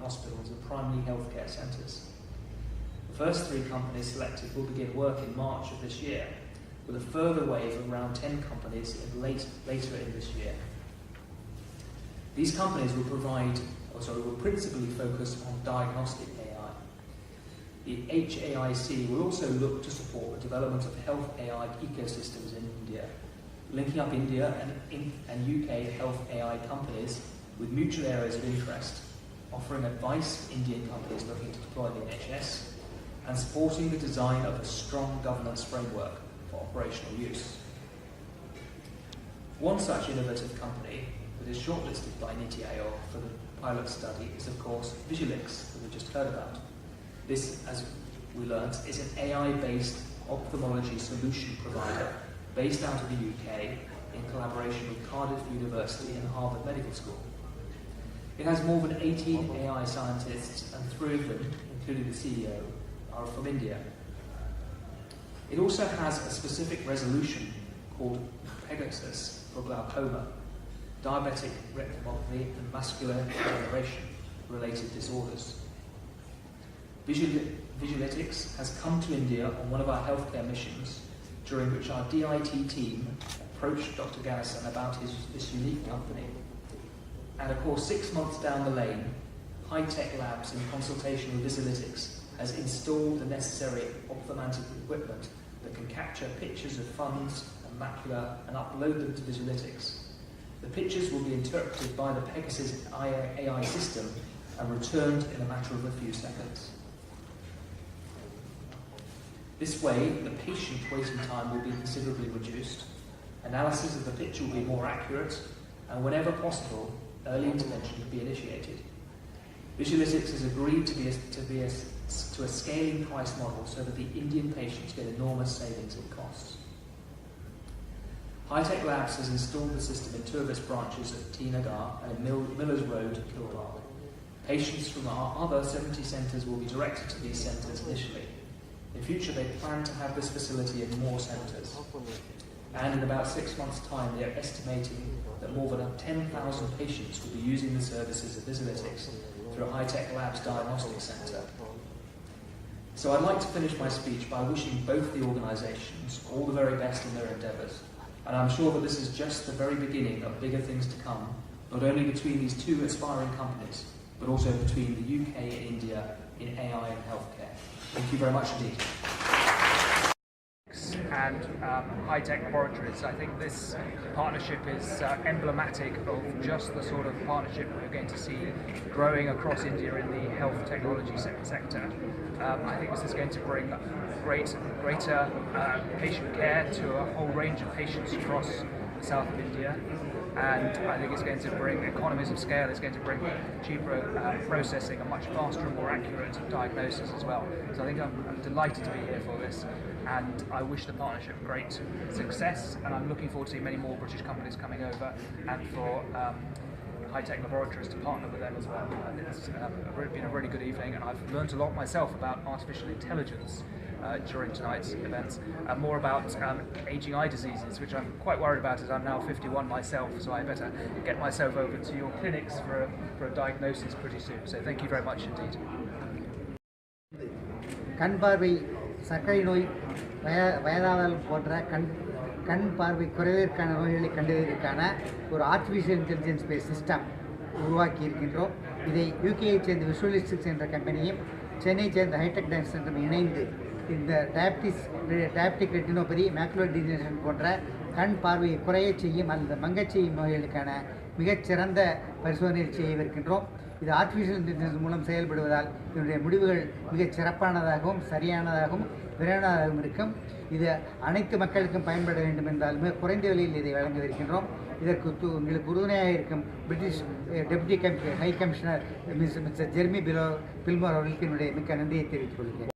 hospitals and primary healthcare centres. The first 3 companies selected will begin work in March of this year, with a further wave of around 10 companies later in this year. These companies will principally focus on diagnostic AI. The HAIC will also look to support the development of health AI ecosystems in India, linking up India and UK health AI companies with mutual areas of interest, offering advice to Indian companies looking to deploy the NHS, and supporting the design of a strong governance framework for operational use. One such innovative company that is shortlisted by NITI Aayog for the pilot study is, of course, Visualix, that we just heard about. This, as we learnt, is an AI-based ophthalmology solution provider based out of the UK in collaboration with Cardiff University and Harvard Medical School. It has more than 18 AI scientists, and 3 of them, including the CEO, are from India. It also has a specific resolution called Pegasus for glaucoma, diabetic retinopathy and macular degeneration related disorders. Visualitics has come to India on one of our healthcare missions, during which our DIT team approached Dr. Ganesan about this unique company. And of course, 6 months down the lane, High-Tech Labs, in consultation with Visualitics, has installed the necessary ophthalmic equipment that can capture pictures of funds and macula and upload them to Visualitics. The pictures will be interpreted by the Pegasus AI system and returned in a matter of a few seconds. This way, the patient waiting time will be considerably reduced, analysis of the picture will be more accurate, and whenever possible, early intervention can be initiated. Visualitics has agreed to a scaling price model so that the Indian patients get enormous savings in costs. High-Tech Labs has installed the system in 2 of its branches at T Nagar and in Millers Road, Kilbark. Patients from our other 70 centres will be directed to these centres initially. In future, they plan to have this facility in more centres. And in about 6 months' time, they are estimating that more than 10,000 patients will be using the services of Visualitics through a High-Tech Labs diagnostic centre. So I'd like to finish my speech by wishing both the organisations all the very best in their endeavours. And I'm sure that this is just the very beginning of bigger things to come, not only between these 2 aspiring companies, but also between the UK and India in AI and healthcare. Thank you very much indeed. And High-Tech Laboratories. I think this partnership is emblematic of just the sort of partnership we're going to see growing across India in the health technology sector. I think this is going to bring greater patient care to a whole range of patients across the south of India, and I think it's going to bring economies of scale. It's going to bring cheaper processing, a much faster and more accurate diagnosis as well. So I think I'm delighted to be here for this, and I wish the partnership great success, and I'm looking forward to seeing many more British companies coming over, and for High-Tech Laboratories to partner with them as well. It's been a really good evening, and I've learned a lot myself about artificial intelligence during tonight's events, more about aging eye diseases, which I'm quite worried about as I'm now 51 myself, so I better get myself over to your clinics for a diagnosis pretty soon. So thank you very much indeed. கண் பார்வை சர்க்கரை நோய் வயதாதல் போன்ற கண் பார்வை குறைவிற்கான நோய்களை கண்டறிவதற்கான ஒரு ஆர்டிஃபிஷியல் இன்டெலிஜென்ஸ் பேஸ் சிஸ்டம் உருவாக்கி இருக்கின்றோம். இதை யூகேயை சேர்ந்த விஷுவலிஸ்டிக்ஸ் என்ற கம்பெனியும் சென்னையை சேர்ந்த ஹைடெக் டைன்ஸ் சென்டரும் இணைந்து இந்த டயபெட்டிக் ரெட்டினோபதி, மேக்குலர் டிஜெனரேஷன் போன்ற கண் பார்வையை குறையச் செய்யும் அல்லது மங்கச் செய்யும் நோய்களுக்கான மிகச்சிறந்த பரிசோதனைகள் செய்யவிருக்கின்றோம். இது ஆர்டிஃபிஷியல் இன்டெலிஜென்ஸ் மூலம் செயல்படுவதால் இதனுடைய முடிவுகள் மிகச் சிறப்பானதாகவும் சரியானதாகவும் விரைவானதாகவும் இருக்கும். இது அனைத்து மக்களுக்கும் பயன்பட வேண்டும் என்றால் மிக குறைந்த விலையில் இதை வழங்கவிருக்கின்றோம். இதற்கு உங்களுக்கு உறுதுணையாக இருக்கும் British deputy high commissioner mister Jeremy Wilmore அவர்களுக்கு என்னுடைய மிக்க நன்றியை தெரிவித்துக் கொள்கிறேன்.